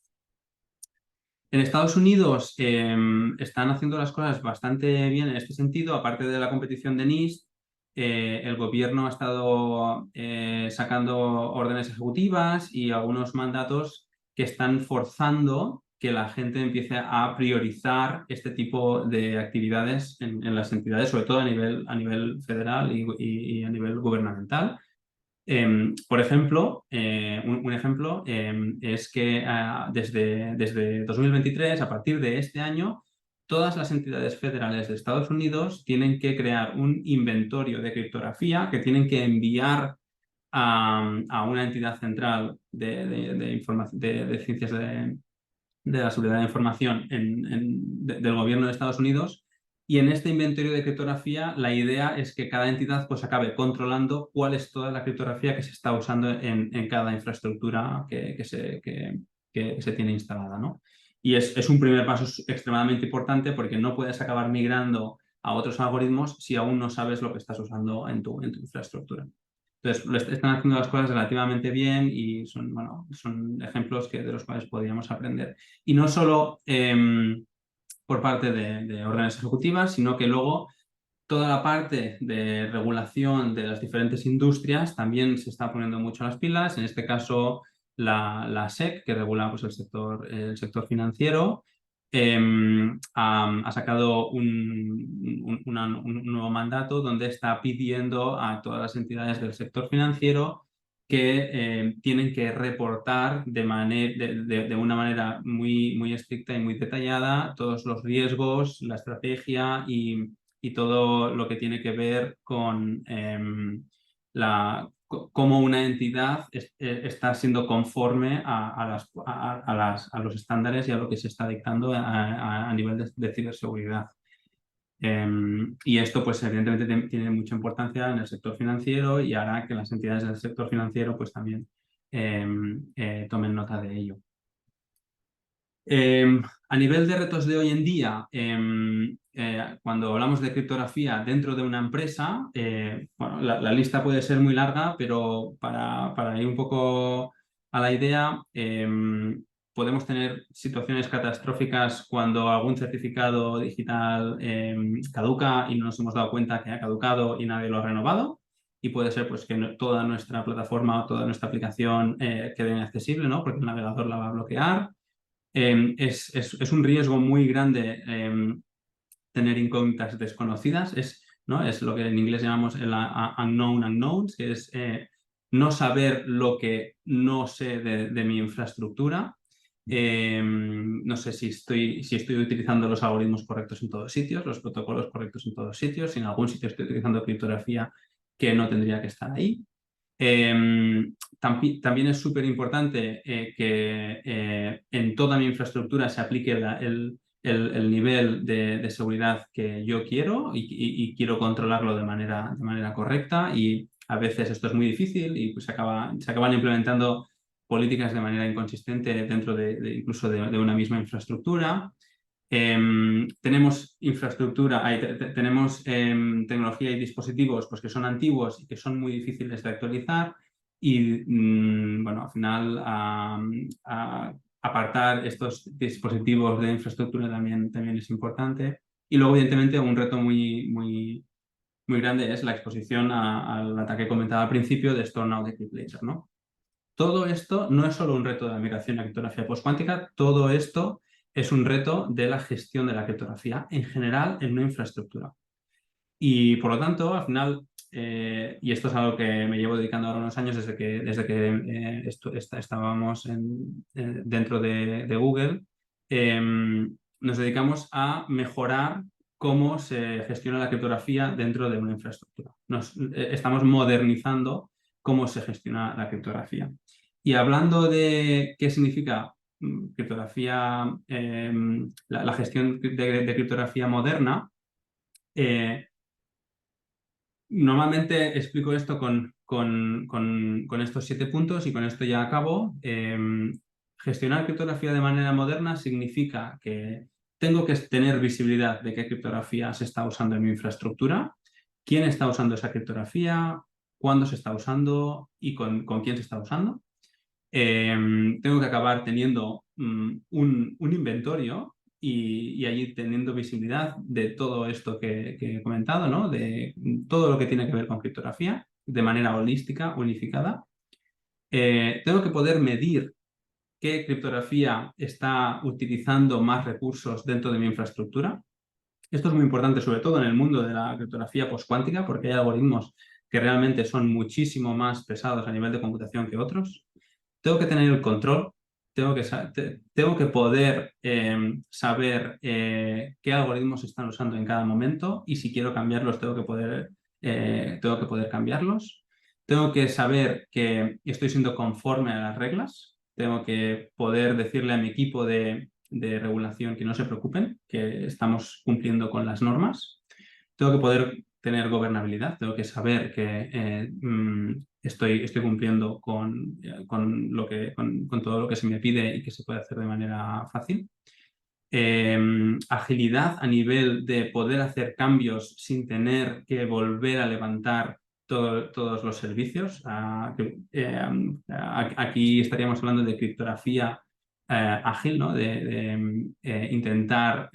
En Estados Unidos están haciendo las cosas bastante bien en este sentido, aparte de la competición de NIST. El gobierno ha estado sacando órdenes ejecutivas y algunos mandatos que están forzando que la gente empiece a priorizar este tipo de actividades en las entidades, sobre todo a nivel federal y a nivel gubernamental. Por ejemplo, un ejemplo es que desde 2023, a partir de este año, todas las entidades federales de Estados Unidos tienen que crear un inventario de criptografía que tienen que enviar a una entidad central de ciencias de la seguridad de la información del gobierno de Estados Unidos. Y en este inventario de criptografía, la idea es que cada entidad pues, acabe controlando cuál es toda la criptografía que se está usando en cada infraestructura que se tiene instalada, ¿no? Y es un primer paso extremadamente importante porque no puedes acabar migrando a otros algoritmos si aún no sabes lo que estás usando en tu infraestructura. Entonces, están haciendo las cosas relativamente bien y son ejemplos de los cuales podríamos aprender. Y no solo por parte de órdenes ejecutivas, sino que luego toda la parte de regulación de las diferentes industrias también se está poniendo mucho las pilas. En este caso, la SEC, que regula pues, el sector financiero, ha sacado un nuevo mandato donde está pidiendo a todas las entidades del sector financiero que tienen que reportar de una manera muy estricta y muy detallada todos los riesgos, la estrategia y todo lo que tiene que ver cómo una entidad está siendo conforme a los estándares y a lo que se está dictando a nivel de ciberseguridad. Y esto, pues, evidentemente tiene mucha importancia en el sector financiero y hará que las entidades del sector financiero, pues, también tomen nota de ello. A nivel de retos de hoy en día, cuando hablamos de criptografía dentro de una empresa, bueno, la lista puede ser muy larga, pero para ir un poco a la idea, podemos tener situaciones catastróficas cuando algún certificado digital caduca y no nos hemos dado cuenta que ha caducado y nadie lo ha renovado. Y puede ser, pues, que toda nuestra plataforma o toda nuestra aplicación quede inaccesible, ¿no? Porque el navegador la va a bloquear. Es un riesgo muy grande tener incógnitas desconocidas. ¿No? Es lo que en inglés llamamos el unknown unknowns, que es no saber lo que no sé de mi infraestructura. No sé si estoy utilizando los algoritmos correctos en todos sitios, los protocolos correctos en todos sitios, si en algún sitio estoy utilizando criptografía que no tendría que estar ahí. También es súper importante que en toda mi infraestructura se aplique el nivel de seguridad que yo quiero y quiero controlarlo de manera correcta, y a veces esto es muy difícil y pues se acaban implementando políticas de manera inconsistente dentro incluso de una misma infraestructura. Tenemos infraestructura, tenemos tecnología y dispositivos, pues, que son antiguos y que son muy difíciles de actualizar, y bueno, al final apartar estos dispositivos de infraestructura también es importante. Y luego, evidentemente, un reto muy grande es la exposición al ataque comentado al principio de Store Now, Decrypt Later, ¿no? Todo esto no es solo un reto de la migración a criptografía postcuántica, todo esto es un reto de la gestión de la criptografía en general en una infraestructura. Y por lo tanto, al final, y esto es algo que me llevo dedicando ahora unos años desde que estábamos dentro de Google, nos dedicamos a mejorar cómo se gestiona la criptografía dentro de una infraestructura. Estamos modernizando cómo se gestiona la criptografía. Y hablando de qué significa criptografía, la gestión de criptografía moderna, normalmente explico esto con estos 7 puntos y con esto ya acabo. Gestionar criptografía de manera moderna significa que tengo que tener visibilidad de qué criptografía se está usando en mi infraestructura, quién está usando esa criptografía, cuándo se está usando y con quién se está usando. Tengo que acabar teniendo un inventario y allí teniendo visibilidad de todo esto que he comentado, ¿no? De todo lo que tiene que ver con criptografía de manera holística, unificada. Tengo que poder medir qué criptografía está utilizando más recursos dentro de mi infraestructura. Esto es muy importante, sobre todo en el mundo de la criptografía postcuántica, porque hay algoritmos que realmente son muchísimo más pesados a nivel de computación que otros. Tengo que tener el control, tengo que poder saber qué algoritmos están usando en cada momento, y si quiero cambiarlos tengo que poder cambiarlos. Tengo que saber que estoy siendo conforme a las reglas. Tengo que poder decirle a mi equipo de regulación que no se preocupen, que estamos cumpliendo con las normas. Tengo que poder tener gobernabilidad, tengo que saber que estoy cumpliendo con todo lo que se me pide y que se puede hacer de manera fácil. Agilidad a nivel de poder hacer cambios sin tener que volver a levantar todos los servicios. Aquí estaríamos hablando de criptografía ágil, ¿no? De intentar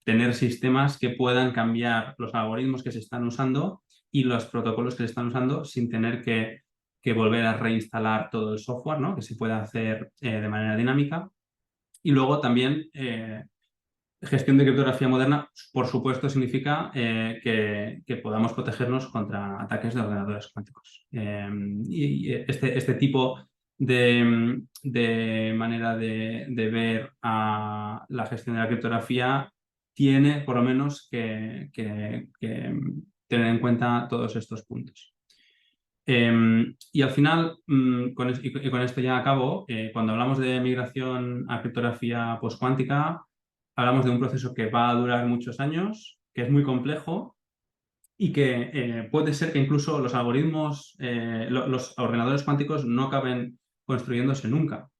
tener sistemas que puedan cambiar los algoritmos que se están usando y los protocolos que se están usando sin tener que volver a reinstalar todo el software, ¿no? Que se pueda hacer de manera dinámica. Y luego también gestión de criptografía moderna, por supuesto, significa que podamos protegernos contra ataques de ordenadores cuánticos. Y este tipo de manera de ver a la gestión de la criptografía tiene por lo menos que tener en cuenta todos estos puntos. Y al final, con esto ya acabo, cuando hablamos de migración a criptografía postcuántica, hablamos de un proceso que va a durar muchos años, que es muy complejo y que puede ser que incluso los algoritmos, los ordenadores cuánticos no acaben construyéndose nunca.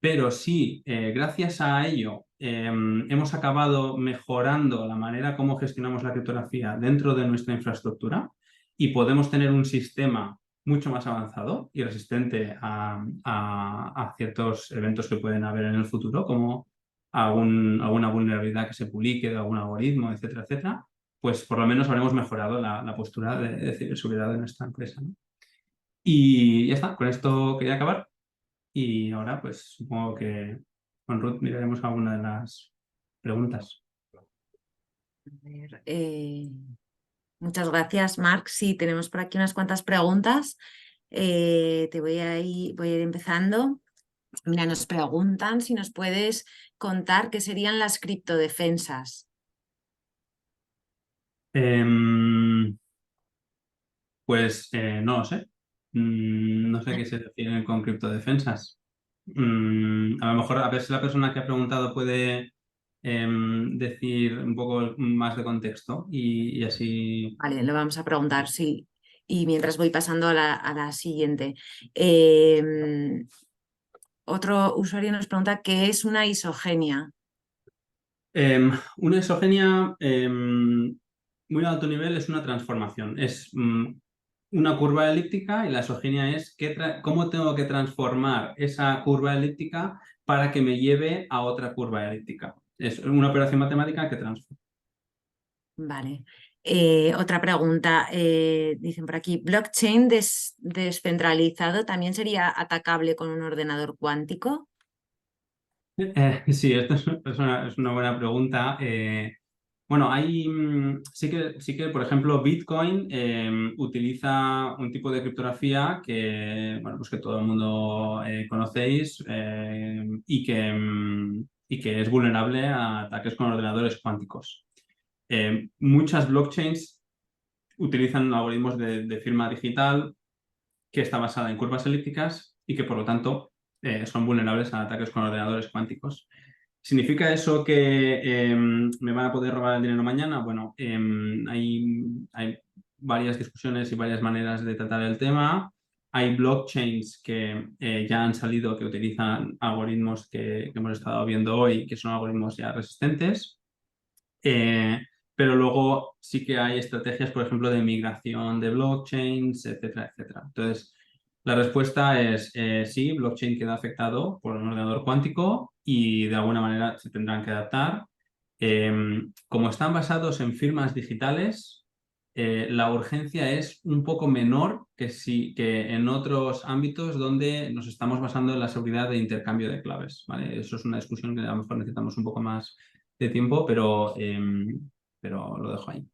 Pero si gracias a ello hemos acabado mejorando la manera como gestionamos la criptografía dentro de nuestra infraestructura y podemos tener un sistema mucho más avanzado y resistente a ciertos eventos que pueden haber en el futuro, como alguna vulnerabilidad que se publique de algún algoritmo, etcétera, etcétera, pues por lo menos habremos mejorado la postura de ciberseguridad de nuestra empresa, ¿no? Y ya está, con esto quería acabar. Y ahora, pues supongo que con Ruth miraremos alguna de las preguntas. A ver, muchas gracias, Marc. Sí, tenemos por aquí unas cuantas preguntas. Te voy a ir empezando. Mira, nos preguntan si nos puedes contar qué serían las criptodefensas. Em, pues no lo sé. No sé qué se refieren con criptodefensas. A lo mejor a ver si la persona que ha preguntado puede decir un poco más de contexto y así. Vale, lo vamos a preguntar, sí. Y mientras voy pasando a la siguiente. Otro usuario nos pregunta qué es una isogenia. Una isogenia muy alto nivel es una transformación. Es una curva elíptica y la isogenia es cómo tengo que transformar esa curva elíptica para que me lleve a otra curva elíptica. Es una operación matemática que transforma. Vale. Otra pregunta. Dicen por aquí, ¿blockchain descentralizado también sería atacable con un ordenador cuántico? Sí, esto es una buena pregunta. Bueno, sí que, por ejemplo, Bitcoin utiliza un tipo de criptografía que, bueno, pues que todo el mundo conocéis y que es vulnerable a ataques con ordenadores cuánticos. Muchas blockchains utilizan algoritmos de firma digital que está basada en curvas elípticas y que, por lo tanto, son vulnerables a ataques con ordenadores cuánticos. ¿Significa eso que me van a poder robar el dinero mañana? Bueno, hay varias discusiones y varias maneras de tratar el tema. Hay blockchains que ya han salido que utilizan algoritmos que hemos estado viendo hoy, que son algoritmos ya resistentes. Eh, pero luego sí que hay estrategias, por ejemplo, de migración de blockchains, etcétera, etcétera. Entonces, la respuesta es sí, blockchain queda afectado por un ordenador cuántico y de alguna manera se tendrán que adaptar. Como están basados en firmas digitales, la urgencia es un poco menor que en otros ámbitos donde nos estamos basando en la seguridad de intercambio de claves, ¿vale? Eso es una discusión que a lo mejor necesitamos un poco más de tiempo, pero lo dejo ahí.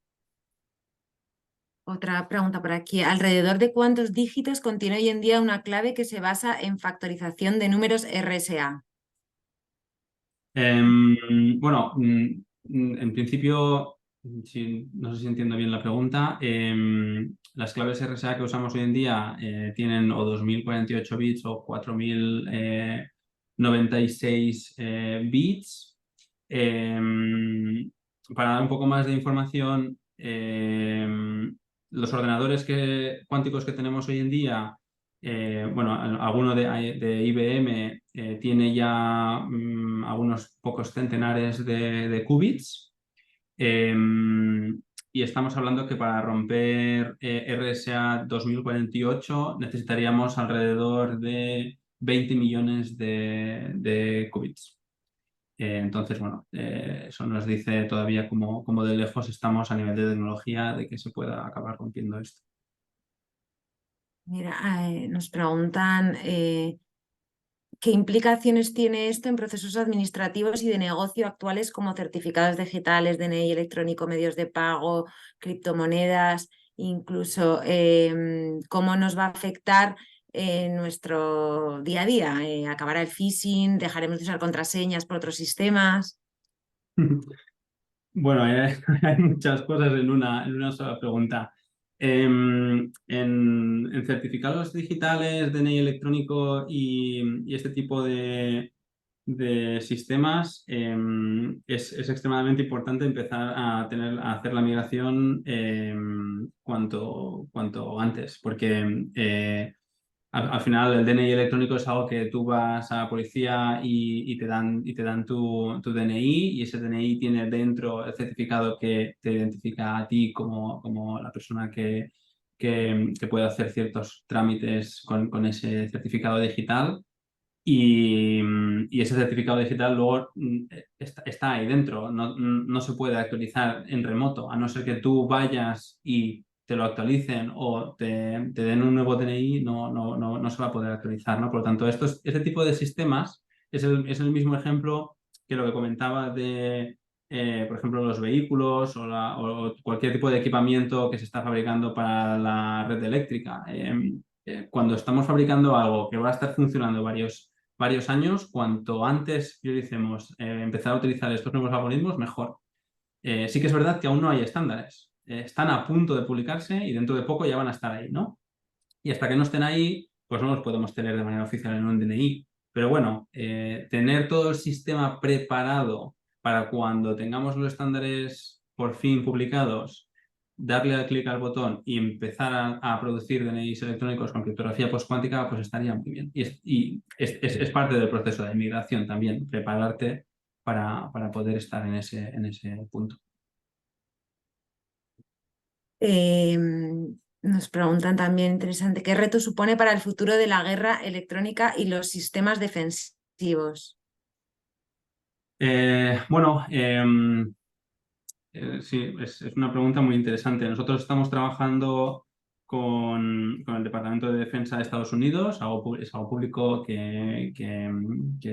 Otra pregunta por aquí. ¿Alrededor de cuántos dígitos contiene hoy en día una clave que se basa en factorización de números RSA? Bueno, en principio, no sé si entiendo bien la pregunta. Las claves RSA que usamos hoy en día tienen o 2048 bits o 4096 bits. Para dar un poco más de información, los ordenadores cuánticos que tenemos hoy en día, bueno, alguno de IBM tiene ya algunos pocos centenares de qubits. Y estamos hablando que para romper RSA 2048 necesitaríamos alrededor de 20 millones de qubits. Entonces, bueno, eso nos dice todavía cómo de lejos estamos a nivel de tecnología de que se pueda acabar rompiendo esto. Mira, nos preguntan qué implicaciones tiene esto en procesos administrativos y de negocio actuales como certificados digitales, DNI electrónico, medios de pago, criptomonedas, incluso cómo nos va a afectar en nuestro día a día. ¿Acabará el phishing? ¿Dejaremos de usar contraseñas por otros sistemas? Bueno, hay muchas cosas en una sola pregunta. En certificados digitales, DNI electrónico y este tipo de sistemas, es extremadamente importante empezar a hacer la migración cuanto antes, porque al final el DNI electrónico es algo que tú vas a la policía y te dan tu DNI, y ese DNI tiene dentro el certificado que te identifica a ti como la persona que puede hacer ciertos trámites con ese certificado digital. Y ese certificado digital luego está ahí dentro, no se puede actualizar en remoto, a no ser que tú vayas y te lo actualicen o te den un nuevo DNI, no se va a poder actualizar, ¿no? Por lo tanto, este tipo de sistemas es el mismo ejemplo que lo que comentaba de, por ejemplo, los vehículos o cualquier tipo de equipamiento que se está fabricando para la red eléctrica. Cuando estamos fabricando algo que va a estar funcionando varios años, cuanto antes prioricemos empezar a utilizar estos nuevos algoritmos, mejor. Sí que es verdad que aún no hay estándares. Están a punto de publicarse y dentro de poco ya van a estar ahí, ¿no? Y hasta que no estén ahí, pues no los podemos tener de manera oficial en un DNI. Pero bueno, tener todo el sistema preparado para cuando tengamos los estándares por fin publicados, darle al clic al botón y empezar a producir DNIs electrónicos con criptografía postcuántica, pues estaría muy bien. Y es parte del proceso de migración también, prepararte para poder estar en ese punto. Nos preguntan también, interesante, ¿qué reto supone para el futuro de la guerra electrónica y los sistemas defensivos? Bueno, sí, es una pregunta muy interesante. Nosotros estamos trabajando con el Departamento de Defensa de Estados Unidos, es algo público que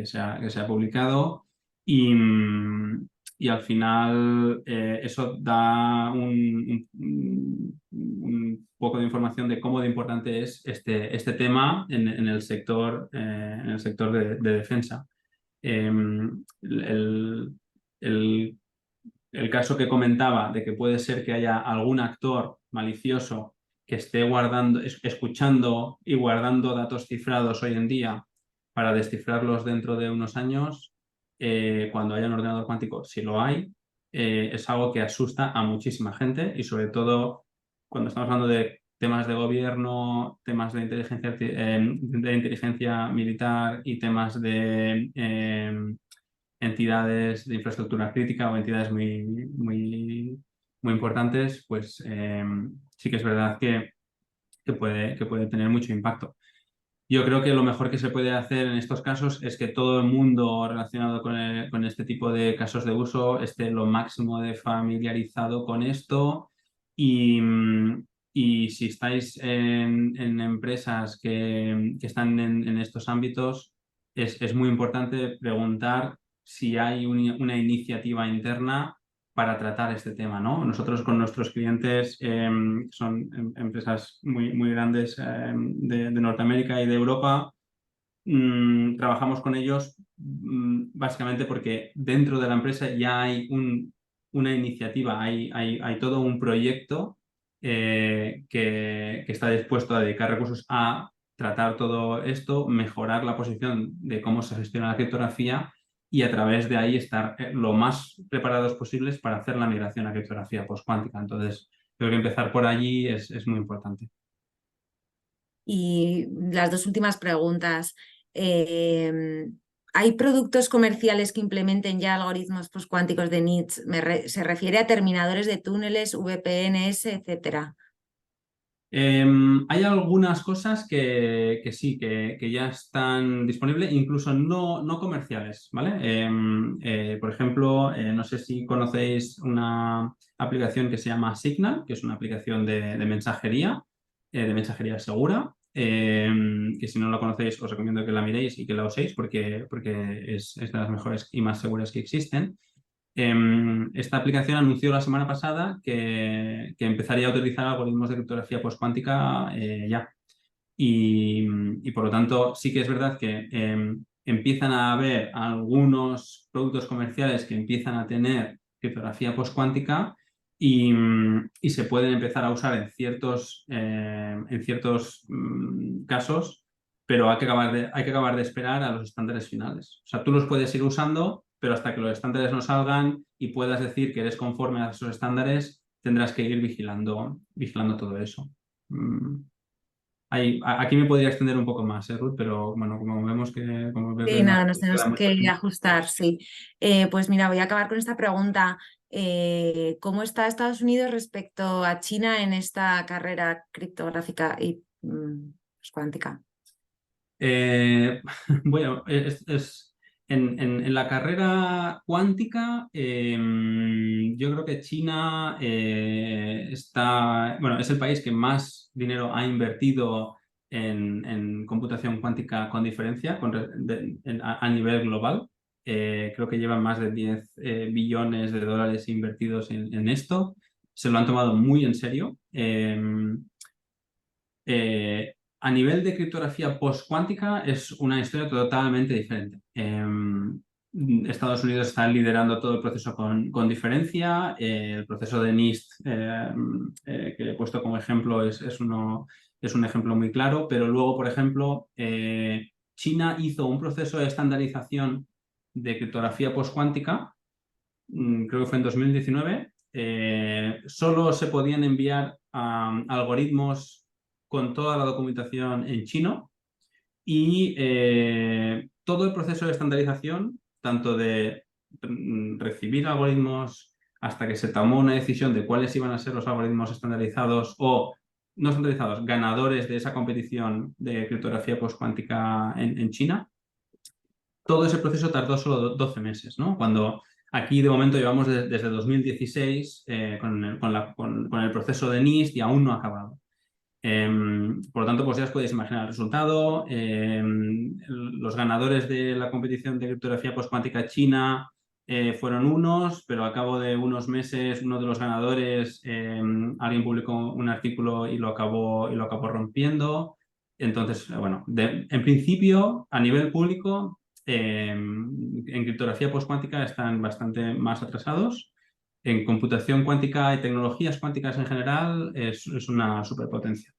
se ha publicado, y al final eso da un poco de información de cómo de importante es este tema en el sector de defensa. El, el el caso que comentaba de que puede ser que haya algún actor malicioso que esté escuchando y guardando datos cifrados hoy en día para descifrarlos dentro de unos años, cuando haya un ordenador cuántico, si lo hay, es algo que asusta a muchísima gente, y sobre todo cuando estamos hablando de temas de gobierno, temas de inteligencia militar y temas de entidades de infraestructura crítica o entidades muy, muy, muy importantes, pues sí que es verdad que puede tener mucho impacto. Yo creo que lo mejor que se puede hacer en estos casos es que todo el mundo relacionado con este tipo de casos de uso esté lo máximo de familiarizado con esto, y, y si estáis en empresas que están en estos ámbitos, es muy importante preguntar si hay una iniciativa interna para tratar este tema, ¿no? Nosotros con nuestros clientes, son empresas muy, muy grandes, de Norteamérica y de Europa. Trabajamos con ellos básicamente porque dentro de la empresa ya hay una iniciativa, hay todo un proyecto que está dispuesto a dedicar recursos a tratar todo esto, mejorar la posición de cómo se gestiona la criptografía, y a través de ahí estar lo más preparados posibles para hacer la migración a criptografía postcuántica. Entonces, creo que empezar por allí es muy importante. Y las dos últimas preguntas. ¿Hay productos comerciales que implementen ya algoritmos postcuánticos de NITs? Se refiere a terminadores de túneles, VPNs, etcétera. Hay algunas cosas que sí, que ya están disponibles, incluso no comerciales, ¿vale? Por ejemplo, no sé si conocéis una aplicación que se llama Signal, que es una aplicación de mensajería segura, que si no la conocéis os recomiendo que la miréis y que la uséis porque es de las mejores y más seguras que existen. Esta aplicación anunció la semana pasada que empezaría a utilizar algoritmos de criptografía postcuántica ya. Y por lo tanto, sí que es verdad que empiezan a haber algunos productos comerciales que empiezan a tener criptografía postcuántica, y se pueden empezar a usar en ciertos casos, pero hay que acabar de esperar a los estándares finales. O sea, tú los puedes ir usando, pero hasta que los estándares no salgan y puedas decir que eres conforme a esos estándares, tendrás que ir vigilando todo eso. Mm, Aquí me podría extender un poco más, Ruth, pero bueno, como vemos que, como veo que Sí, no nada, nos queda tenemos mucho que tiempo. ajustar, sí. Pues mira, voy a acabar con esta pregunta. ¿Cómo está Estados Unidos respecto a China en esta carrera criptográfica y pues, cuántica? Eh, bueno, en la carrera cuántica, yo creo que China bueno, es el país que más dinero ha invertido en computación cuántica con diferencia a nivel global. Creo que llevan más de 10 billones de dólares invertidos en esto. Se lo han tomado muy en serio. A nivel de criptografía postcuántica es una historia totalmente diferente. Estados Unidos está liderando todo el proceso con diferencia. El proceso de NIST, que he puesto como ejemplo, es un ejemplo muy claro, pero luego, por ejemplo, China hizo un proceso de estandarización de criptografía postcuántica, creo que fue en 2019. Solo se podían enviar algoritmos con toda la documentación en chino y todo el proceso de estandarización, tanto de recibir algoritmos hasta que se tomó una decisión de cuáles iban a ser los algoritmos estandarizados o no estandarizados, ganadores de esa competición de criptografía postcuántica en China, todo ese proceso tardó solo 12 meses, ¿no? Cuando aquí de momento llevamos desde 2016 con el proceso de NIST y aún no ha acabado. Por lo tanto, pues ya os podéis imaginar el resultado. Los ganadores de la competición de criptografía postcuántica china fueron unos, pero a cabo de unos meses uno de los ganadores, alguien publicó un artículo y lo acabó rompiendo. Entonces, bueno, en principio, a nivel público, en criptografía postcuántica están bastante más atrasados. En computación cuántica y tecnologías cuánticas en general es una superpotencia.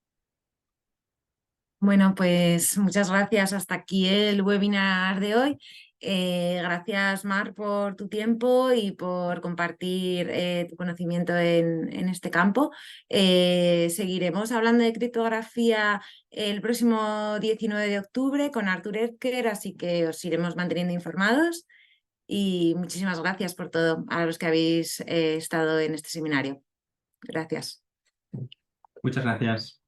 Bueno, pues muchas gracias. Hasta aquí el webinar de hoy. Gracias, Mar, por tu tiempo y por compartir tu conocimiento en este campo. Seguiremos hablando de criptografía el próximo 19 de octubre con Arthur Erker, así que os iremos manteniendo informados. Y muchísimas gracias por todo a los que habéis estado en este seminario. Gracias. Muchas gracias.